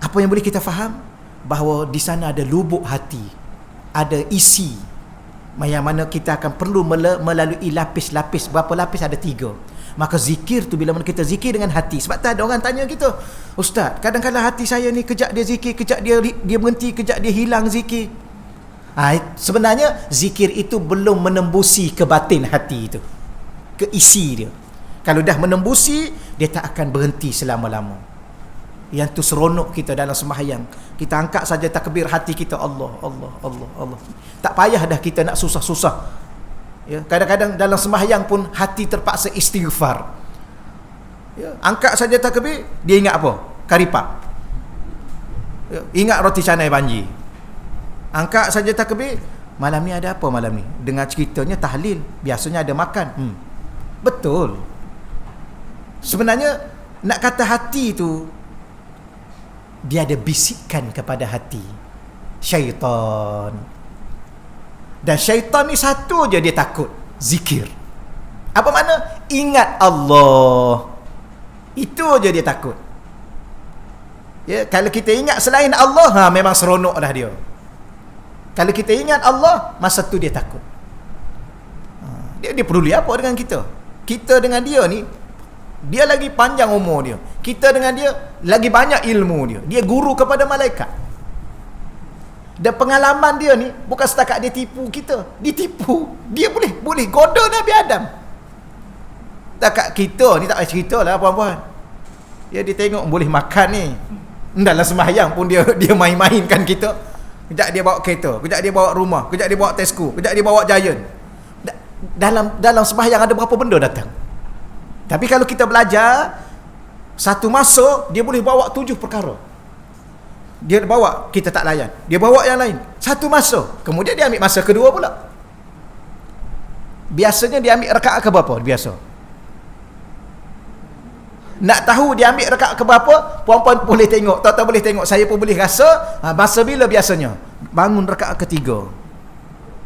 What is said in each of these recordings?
Apa yang boleh kita faham? Bahawa di sana ada lubuk hati, ada isi yang mana kita akan perlu melalui lapis-lapis. Berapa lapis? Ada 3. Maka zikir tu, bila mana kita zikir dengan hati. Sebab tak ada orang tanya kita, Ustaz, kadang-kadang hati saya ni kejap dia zikir, kejap dia berhenti, kejap dia hilang zikir. Sebenarnya zikir itu belum menembusi ke batin hati itu, ke isi dia. Kalau dah menembusi, dia tak akan berhenti selama-lama. Yang tu seronok kita dalam sembahyang. Kita angkat saja takbir, hati kita Allah, Allah, Allah, Allah. Tak payah dah kita nak susah-susah. Ya, kadang-kadang dalam sembahyang pun hati terpaksa istighfar. Ya, angkat saja takbir, dia ingat apa? Karipap. Ya, ingat roti canai banji. Angkat saja takbir, malam ni ada apa malam ni? Dengar ceritanya tahlil, biasanya ada makan. Betul. Sebenarnya nak kata hati tu, dia ada bisikan kepada hati, syaitan. Dan syaitan ni satu je dia takut, zikir. Apa makna? Ingat Allah. Itu je dia takut. Ya, kalau kita ingat selain Allah, memang seronok dah dia. Kalau kita ingat Allah, masa tu dia takut. Dia peduli apa dengan kita? Kita dengan dia ni, dia lagi panjang umur dia. Kita dengan dia lagi banyak ilmu dia. Dia guru kepada malaikat. Dan pengalaman dia ni bukan setakat dia tipu kita. Dia tipu, dia boleh goda Nabi Adam. Setakat kita ni tak payah cerita lah puan-puan. Ya, dia tengok boleh makan ni. Dalam sembahyang pun dia main-mainkan kita. Kejap dia bawa kereta, kejap dia bawa rumah, kejap dia bawa Tesco, kejap dia bawa Giant. Dalam sembahyang ada berapa benda datang. Tapi kalau kita belajar, satu masa dia boleh bawa 7 perkara. Dia bawa, kita tak layan. Dia bawa yang lain. Satu masa. Kemudian dia ambil masa kedua pula. Biasanya dia ambil rakaat ke berapa? Biasa. Nak tahu dia ambil rakaat ke berapa, puan-puan boleh tengok. Tak boleh tengok. Saya pun boleh rasa, masa bila biasanya? Bangun rakaat ketiga.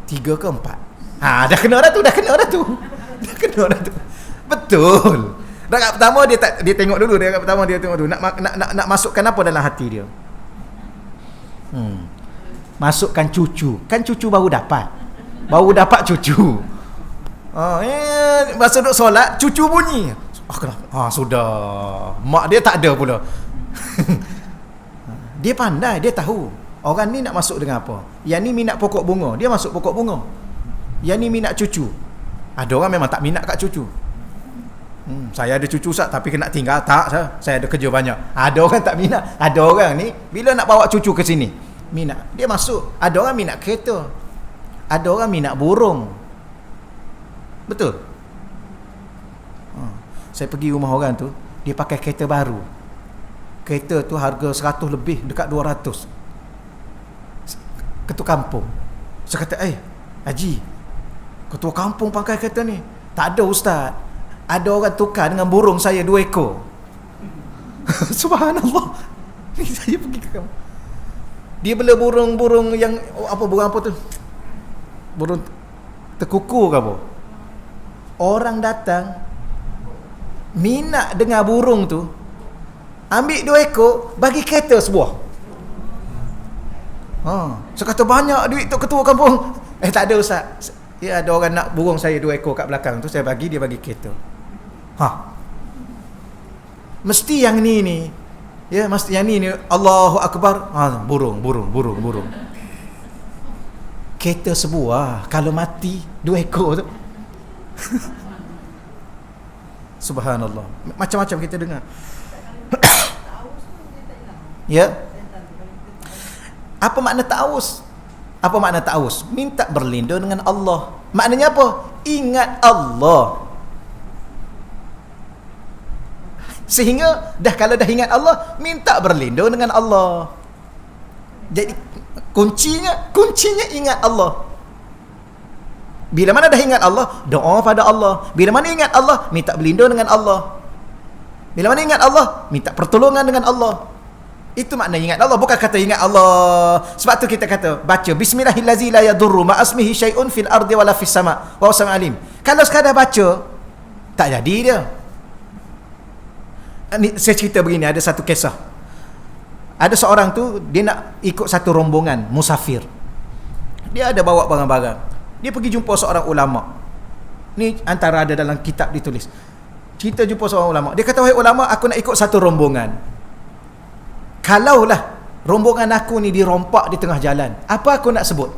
3 ke 4. Dah kena dah tu. Dah kena dah tu. Betul. Rakaat pertama dia tengok dulu. Rakaat pertama dia tengok dulu. Nak masukkan apa dalam hati dia? Masukkan cucu. Kan cucu baru dapat cucu. Masa duduk solat, cucu bunyi. Sudah. Mak dia tak ada pula. Dia pandai, dia tahu orang ni nak masuk dengan apa. Yang ni minat pokok bunga, dia masuk pokok bunga. Yang ni minat cucu. Ada orang memang tak minat kat cucu. Saya ada cucu Ustaz, tapi kena tinggal. Tak, saya ada kerja banyak. Ada orang tak minat. Ada orang ni bila nak bawa cucu ke sini, minat, dia masuk. Ada orang minat kereta, ada orang minat burung. Betul. Saya pergi rumah orang tu, dia pakai kereta baru. Kereta tu harga 100 lebih, dekat 200. Ketua kampung. Saya kata, Haji, ketua kampung pakai kereta ni? Tak ada Ustaz. Ada orang tukar dengan burung saya 2 ekor. Subhanallah. Ni saya pergi ke kamu. Dia bela burung-burung yang burung apa tu? Burung tekuku ke apa? Orang datang minat dengan burung tu, ambil 2 ekor, bagi kereta sebuah. Saya kata banyak duit tu ketua kampung. Tak ada Ustaz. Ya, ada orang nak burung saya 2 ekor kat belakang tu, saya bagi, dia bagi kereta. Mesti yang ni. Ya, mesti yang ni Allahu Akbar. Burung. Kereta sebuah, kalau mati 2 ekor tu. Subhanallah. Macam-macam kita dengar. Ya. Apa makna ta'awuz? Apa makna ta'awuz? Minta berlindung dengan Allah. Maknanya apa? Ingat Allah. Sehingga kalau dah ingat Allah, minta berlindung dengan Allah. Jadi kuncinya ingat Allah. Bila mana dah ingat Allah, doa pada Allah. Bila mana ingat Allah, minta berlindung dengan Allah. Bila mana ingat Allah, minta pertolongan dengan Allah. Itu makna ingat Allah, bukan kata ingat Allah. Sebab tu kita kata baca bismillahillazi la yadurru ma asmihi syai'un fil ardi wala fis sama' wa huwa alim. Kalau sekadar baca, tak jadi dia. Saya cerita begini, ada satu kisah. Ada seorang tu, dia nak ikut satu rombongan musafir. Dia ada bawa barang-barang. Dia pergi jumpa seorang ulama. Ni antara ada dalam kitab ditulis. Kita jumpa seorang ulama. Dia kata, wahai ulama, aku nak ikut satu rombongan. Kalaulah rombongan aku ni dirompak di tengah jalan, apa aku nak sebut?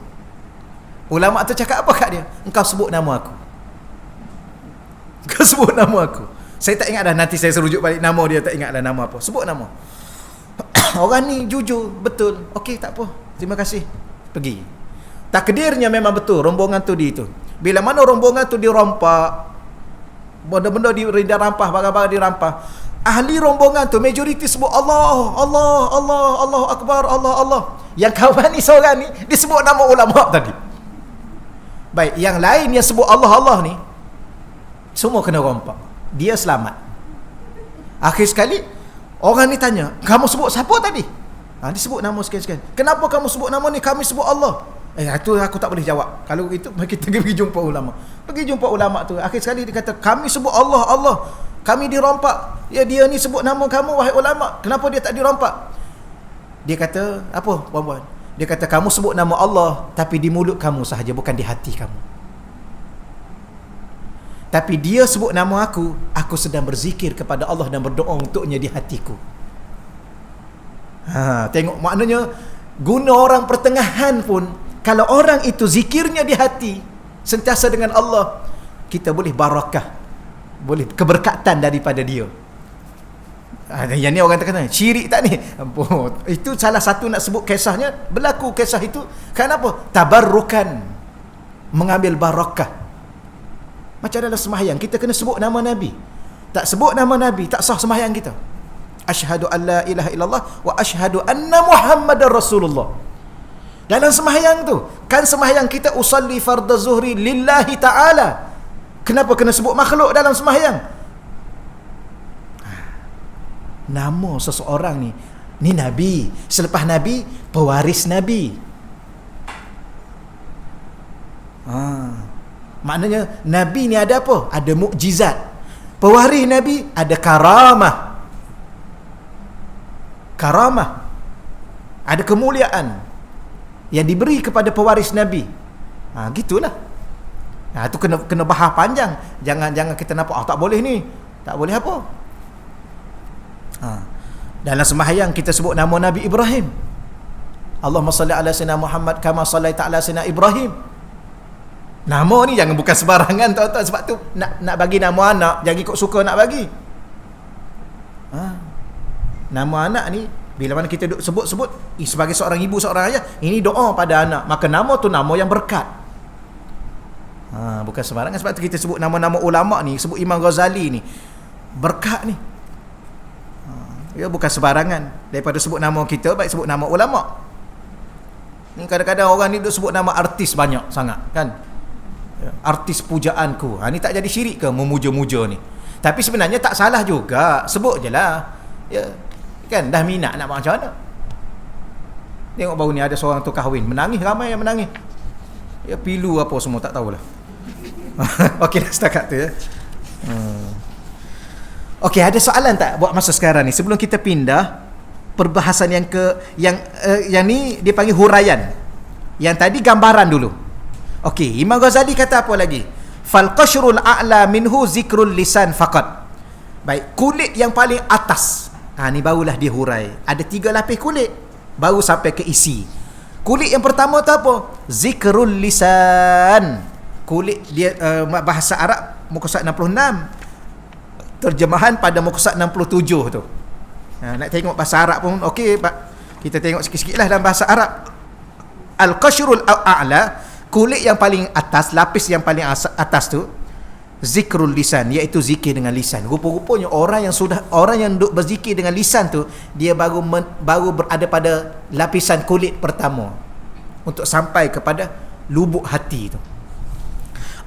Ulama tu cakap apa kat dia? Engkau sebut nama aku. Engkau sebut nama aku. Saya tak ingat dah, nanti saya serujuk balik nama dia, tak ingat dah nama apa. Sebut nama. Orang ni jujur, betul. Okey, tak apa. Terima kasih. Pergi. Takdirnya memang betul, rombongan tu di itu. Bila mana rombongan tu dirompak, benda-benda dirampas, barang-barang dirampas, ahli rombongan tu majoriti sebut Allah, Allah, Allah, Allahu Akbar, Allah, Allah. Yang kawan ni seorang ni disebut nama ulama tadi. Baik, yang lain yang sebut Allah, Allah ni semua kena rompak. Dia selamat. Akhir sekali orang ni tanya, kamu sebut siapa tadi? Dia sebut nama sekian-sekian. Kenapa kamu sebut nama ni? Kami sebut Allah. Itu aku tak boleh jawab. Kalau itu kita pergi jumpa ulama. Pergi jumpa ulama tu. Akhir sekali dia kata, kami sebut Allah, Allah. Kami dirompak. Ya, dia ni sebut nama kamu, wahai ulama. Kenapa dia tak dirompak? Dia kata, apa puan-puan? Dia kata, kamu sebut nama Allah, tapi di mulut kamu sahaja, bukan di hati kamu. Tapi dia sebut nama aku sedang berzikir kepada Allah dan berdoa untuknya di hatiku. Tengok, maknanya guna orang pertengahan pun, kalau orang itu zikirnya di hati, sentiasa dengan Allah, kita boleh barakah, boleh keberkatan daripada dia. Yang ni orang terkata, syirik tak ni? Itu salah satu nak sebut kisahnya, berlaku kisah itu. Kenapa? Tabarrukan, mengambil barakah. Macam dalam sembahyang, kita kena sebut nama Nabi. Tak sebut nama Nabi, tak sah sembahyang kita. Asyhadu an la ilaha illallah wa asyhadu anna Muhammadar Rasulullah. Dalam sembahyang tu, kan sembahyang kita usalli fardhu zuhri lillahi ta'ala. Kenapa kena sebut makhluk dalam sembahyang? Nama seseorang ni Nabi. Selepas Nabi, pewaris Nabi. Maknanya Nabi ni ada apa? Ada mukjizat. Pewaris Nabi ada karamah. Karamah. Ada kemuliaan yang diberi kepada pewaris Nabi. Gitulah. Itu kena bahas panjang. Jangan kita nampak tak boleh ni. Tak boleh apa? Dalam sembahyang kita sebut nama Nabi Ibrahim. Allahumma salli ala sayyidina Muhammad kama sallaita ala sayyidina Ibrahim. Nama ni jangan bukan sebarangan, tuan-tuan. Sebab tu nak bagi nama anak, jangan ikut suka nak bagi. Nama anak ni, bila mana kita sebut-sebut, sebagai seorang ibu, seorang ayah, ini doa pada anak, maka nama tu nama yang berkat. Bukan sembarangan. Sebab tu kita sebut nama-nama ulama ni, sebut Imam Ghazali ni, berkat ni. Ya, bukan sebarangan. Daripada sebut nama kita, baik sebut nama ulama. Ni kadang-kadang orang ni duk sebut nama artis banyak sangat, kan? Artis pujaanku. Ni tak jadi syirik ke memuja-muja ni? Tapi sebenarnya tak salah juga, sebut je lah. Ya, kan dah minat nak macam mana. Tengok baru ni ada seorang tu kahwin, menangis, ramai yang menangis. Ya, pilu apa semua tak tahulah. Okey dah setakat tu ya. Okey, ada soalan tak buat masa sekarang ni sebelum kita pindah perbahasan yang ni dia panggil huraian. Yang tadi gambaran dulu. Okey, Imam Ghazali kata apa lagi? Fal qashrul a'la minhu zikrul lisan faqat. Baik, kulit yang paling atas. Ni barulah dia hurai. Ada 3 lapis kulit baru sampai ke isi. Kulit yang pertama tu apa? Zikrul lisan. Kulit dia bahasa Arab muka surat 66. Terjemahan pada muka surat 67 tu. Nak tengok bahasa Arab pun okey, kita tengok sikit-sikit lah dalam bahasa Arab. Al-qashrul a'la, kulit yang paling atas, lapis yang paling atas tu, zikrul lisan, iaitu zikir dengan lisan. Rupa-rupanya orang yang duk berzikir dengan lisan tu, dia baru berada pada lapisan kulit pertama untuk sampai kepada lubuk hati tu.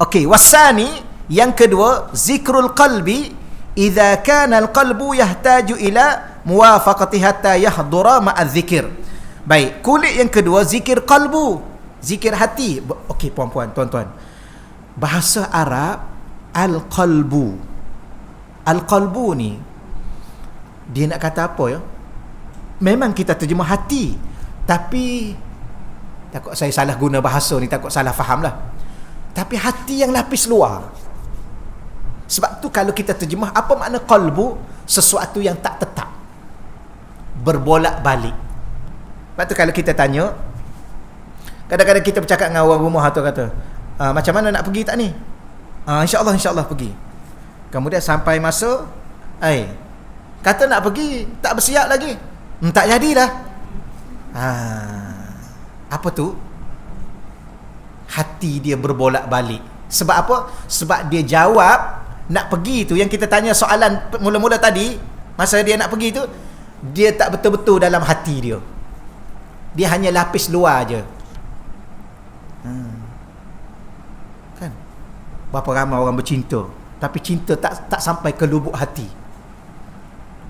Okey, wasani, yang kedua, zikrul qalbi idza kana al-qalbu yahtaju ila muwafaqati hatta yahdura ma'adh dzikir. Baik, kulit yang kedua zikir qalbu, zikir hati. Okey puan-puan, tuan-tuan. Bahasa Arab al-qalbu ni dia nak kata apa ya? memang kita terjemah hati, tapi takut saya salah guna bahasa ni, takut salah faham lah. Tapi hati yang lapis luar. Sebab tu kalau kita terjemah, apa makna qalbu? Sesuatu yang tak tetap, berbolak-balik. Sebab tu kalau kita tanya, kadang-kadang kita bercakap dengan orang rumah tu, kata, macam mana nak pergi tak ni? InsyaAllah pergi. Kemudian sampai masa, kata nak pergi, tak bersiap lagi. Tak jadilah. Apa tu? Hati dia berbolak-balik. Sebab apa? Sebab dia jawab nak pergi tu, yang kita tanya soalan mula-mula tadi, masa dia nak pergi tu, dia tak betul-betul dalam hati dia. Dia hanya lapis luar je. Kan? Berapa ramai orang bercinta, tapi cinta tak sampai ke lubuk hati.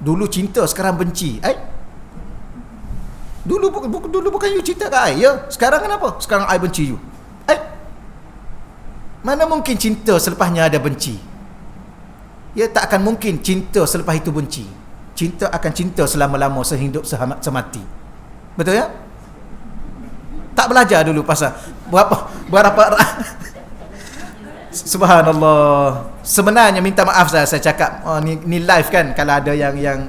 Dulu cinta, sekarang benci. Dulu bukan you cinta ke I, ya? Sekarang kenapa? Sekarang I benci you. Mana mungkin cinta selepasnya ada benci? Ya, tak akan mungkin cinta selepas itu benci. Cinta akan cinta selama-lama, sehidup semati. Betul ya? Tak belajar dulu pasal berapa Subhanallah. Sebenarnya minta maaf saya cakap ni live kan, kalau ada yang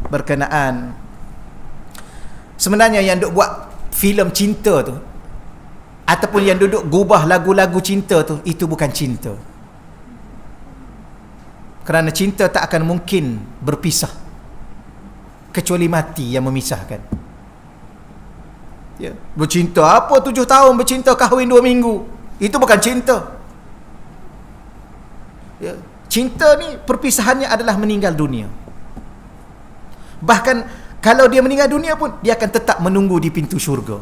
berkenaan. Sebenarnya yang duk buat filem cinta tu, ataupun yang duduk gubah lagu-lagu cinta tu, itu bukan cinta. Kerana cinta tak akan mungkin berpisah, kecuali mati yang memisahkan. Ya, bercinta apa 7 tahun bercinta, kahwin 2 minggu, itu bukan cinta. Ya, cinta ni perpisahannya adalah meninggal dunia. Bahkan kalau dia meninggal dunia pun, dia akan tetap menunggu di pintu syurga.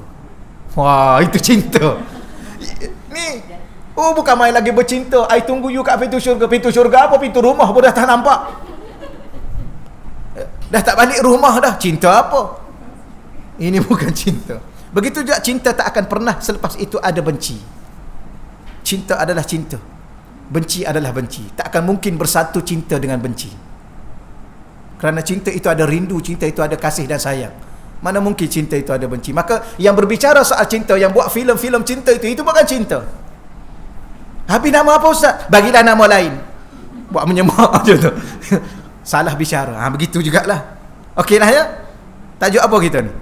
Wah, itu cinta. Ni, bukan main lagi bercinta, I tunggu you kat pintu syurga. Pintu syurga apa? Pintu rumah pun dah tak nampak. Dah tak balik rumah dah. Cinta apa? Ini bukan cinta. Begitu juga cinta tak akan pernah selepas itu ada benci. Cinta adalah cinta, benci adalah benci. Tak akan mungkin bersatu cinta dengan benci. Kerana cinta itu ada rindu, cinta itu ada kasih dan sayang. Mana mungkin cinta itu ada benci? Maka yang berbicara soal cinta, yang buat filem-filem cinta itu bukan cinta. Habis nama apa Ustaz? Bagilah nama lain. Buat menyemak je tu. Salah bicara. Begitu jugalah. Okeylah ya. Tajuk apa kita ni?